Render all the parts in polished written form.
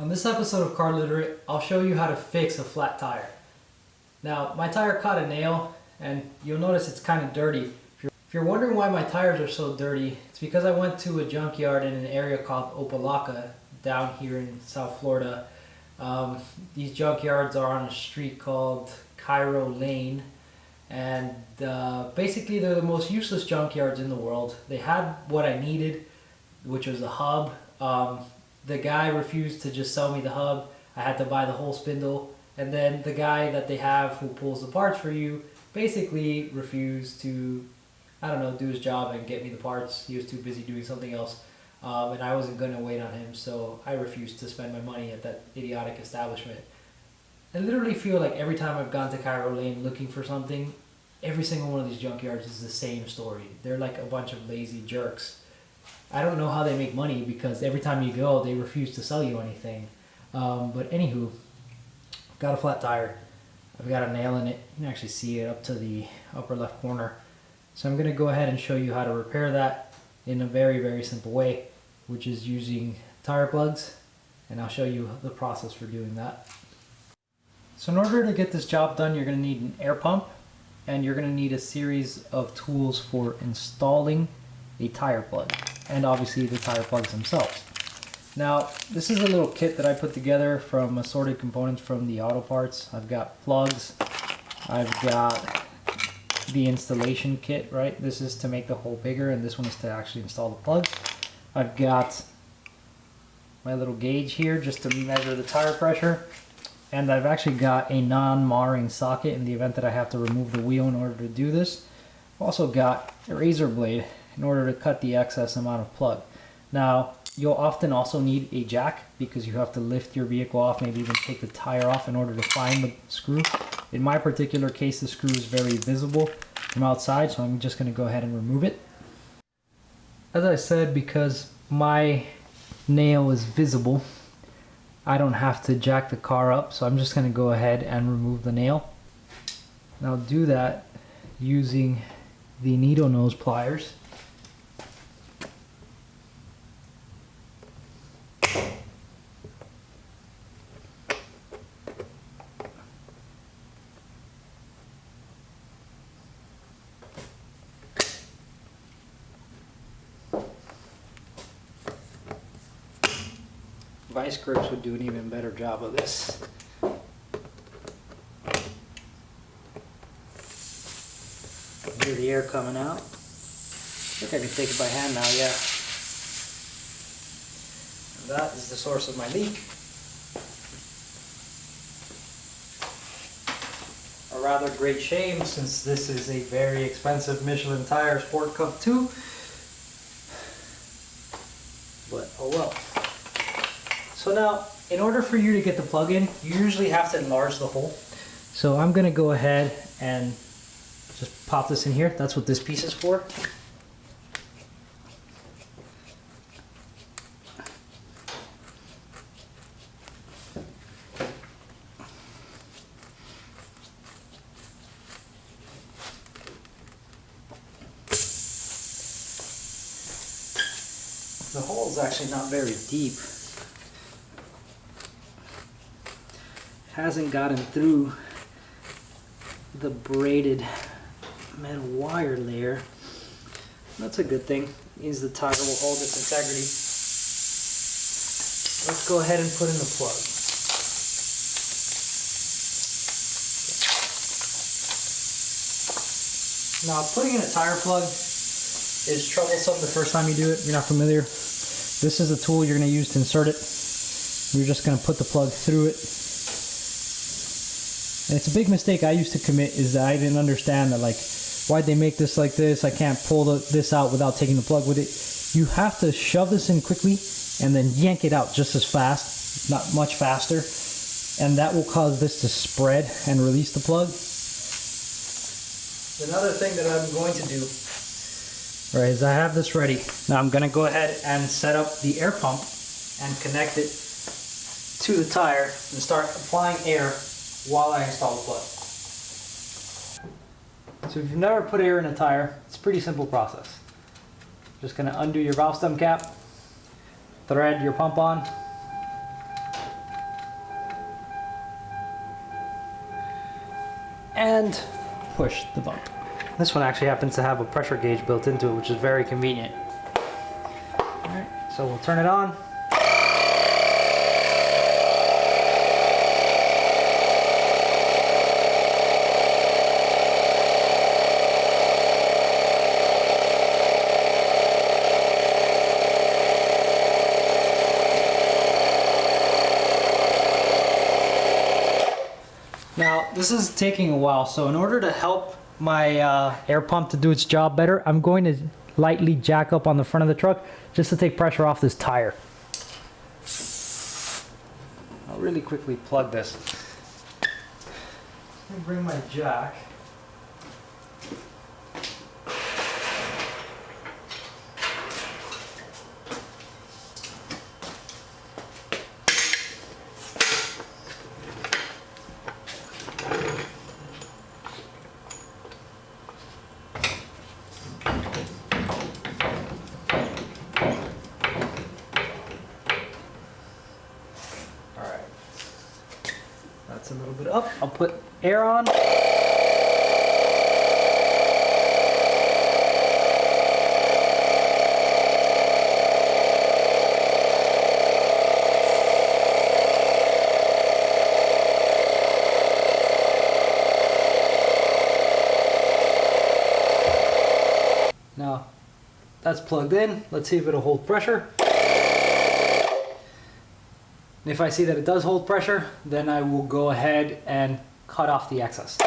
On this episode of Carliterate, I'll show you how to fix a flat tire. Now, my tire caught a nail, and you'll notice it's kind of dirty. If you're wondering why my tires are so dirty, it's because I went to a junkyard in an area called Opelika down here in South Florida. These junkyards are on a street called Cairo Lane, and basically they're the most useless junkyards in the world. They had what I needed, which was a hub. The guy refused to just sell me the hub. I had to buy the whole spindle, and then the guy that they have who pulls the parts for you basically refused to, I don't know, do his job and get me the parts. He was too busy doing something else, and I wasn't going to wait on him, so I refused to spend my money at that idiotic establishment. I literally feel like every time I've gone to Cairo Lane looking for something, every single one of these junkyards is the same story. They're like a bunch of lazy jerks. I don't know how they make money, because every time you go, they refuse to sell you anything. But anywho, got a flat tire. I've got a nail in it. You can actually see it up to the upper left corner. So I'm going to go ahead and show you how to repair that in a very, very simple way, which is using tire plugs. And I'll show you the process for doing that. So in order to get this job done, you're going to need an air pump, and you're going to need a series of tools for installing a tire plug, and obviously the tire plugs themselves. Now, this is a little kit that I put together from assorted components from the auto parts. I've got plugs, I've got the installation kit, right? This is to make the hole bigger, and this one is to actually install the plug. I've got my little gauge here just to measure the tire pressure, and I've actually got a non-marring socket in the event that I have to remove the wheel in order to do this. I've also got a razor blade in order to cut the excess amount of plug. Now, you'll often also need a jack, because you have to lift your vehicle off, maybe even take the tire off in order to find the screw. In my particular case, the screw is very visible from outside, so I'm just going to go ahead and remove it. As I said, because my nail is visible, I don't have to jack the car up, so I'm just going to go ahead and remove the nail. And I'll do that using the needle nose pliers. Vice grips would do an even better job of this. Hear the air coming out. I think I can take it by hand now, yeah. And that is the source of my leak. A rather great shame, since this is a very expensive Michelin tire Sport Cup 2. But oh well. So now, in order for you to get the plug in, you usually have to enlarge the hole. So I'm going to go ahead and just pop this in here. That's what this piece is for. The hole is actually not very deep. Hasn't gotten through the braided metal wire layer. That's a good thing. It means the tire will hold its integrity. Let's go ahead and put in the plug. Now, putting in a tire plug is troublesome the first time you do it. If you're not familiar, this is the tool you're going to use to insert it. You're just going to put the plug through it. And it's a big mistake I used to commit, is that I didn't understand that, like, why'd they make this like this? I can't pull this out without taking the plug with it. You have to shove this in quickly and then yank it out just as fast, not much faster, and that will cause this to spread and release the plug. Another thing that I'm going to do, right, is I have this ready. Now I'm going to go ahead and set up the air pump and connect it to the tire and start applying air while I install the plug. So if you've never put air in a tire, it's a pretty simple process. Just going to undo your valve stem cap, thread your pump on, and push the bump. This one actually happens to have a pressure gauge built into it, which is very convenient. Alright, so we'll turn it on. Now, this is taking a while, so in order to help my air pump to do its job better, I'm going to lightly jack up on the front of the truck just to take pressure off this tire. I'll really quickly plug this. Let me bring my jack. That's a little bit up. I'll put air on. Now that's plugged in. Let's see if it'll hold pressure. And if I see that it does hold pressure, then I will go ahead and cut off the excess.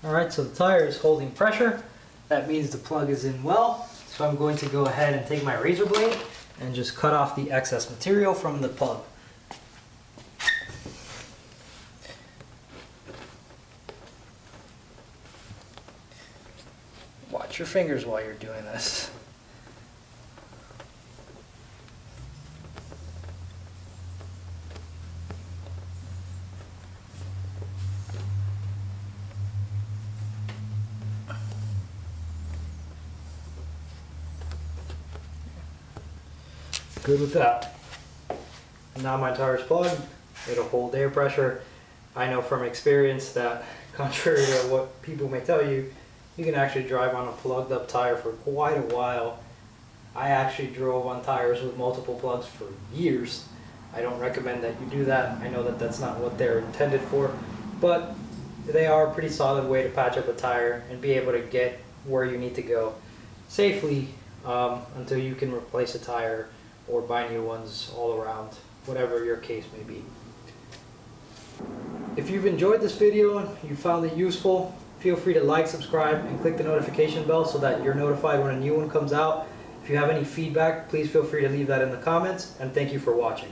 Alright, so the tire is holding pressure. That means the plug is in well. So I'm going to go ahead and take my razor blade and just cut off the excess material from the plug. Watch your fingers while you're doing this. Good with that. And now my tire's plugged. It'll hold air pressure. I know from experience that, contrary to what people may tell you, you can actually drive on a plugged up tire for quite a while. I actually drove on tires with multiple plugs for years. I don't recommend that you do that. I know that that's not what they're intended for, but they are a pretty solid way to patch up a tire and be able to get where you need to go safely until you can replace a tire or buy new ones all around, whatever your case may be. If you've enjoyed this video and you found it useful, feel free to like, subscribe, and click the notification bell so that you're notified when a new one comes out. If you have any feedback, please feel free to leave that in the comments, and thank you for watching.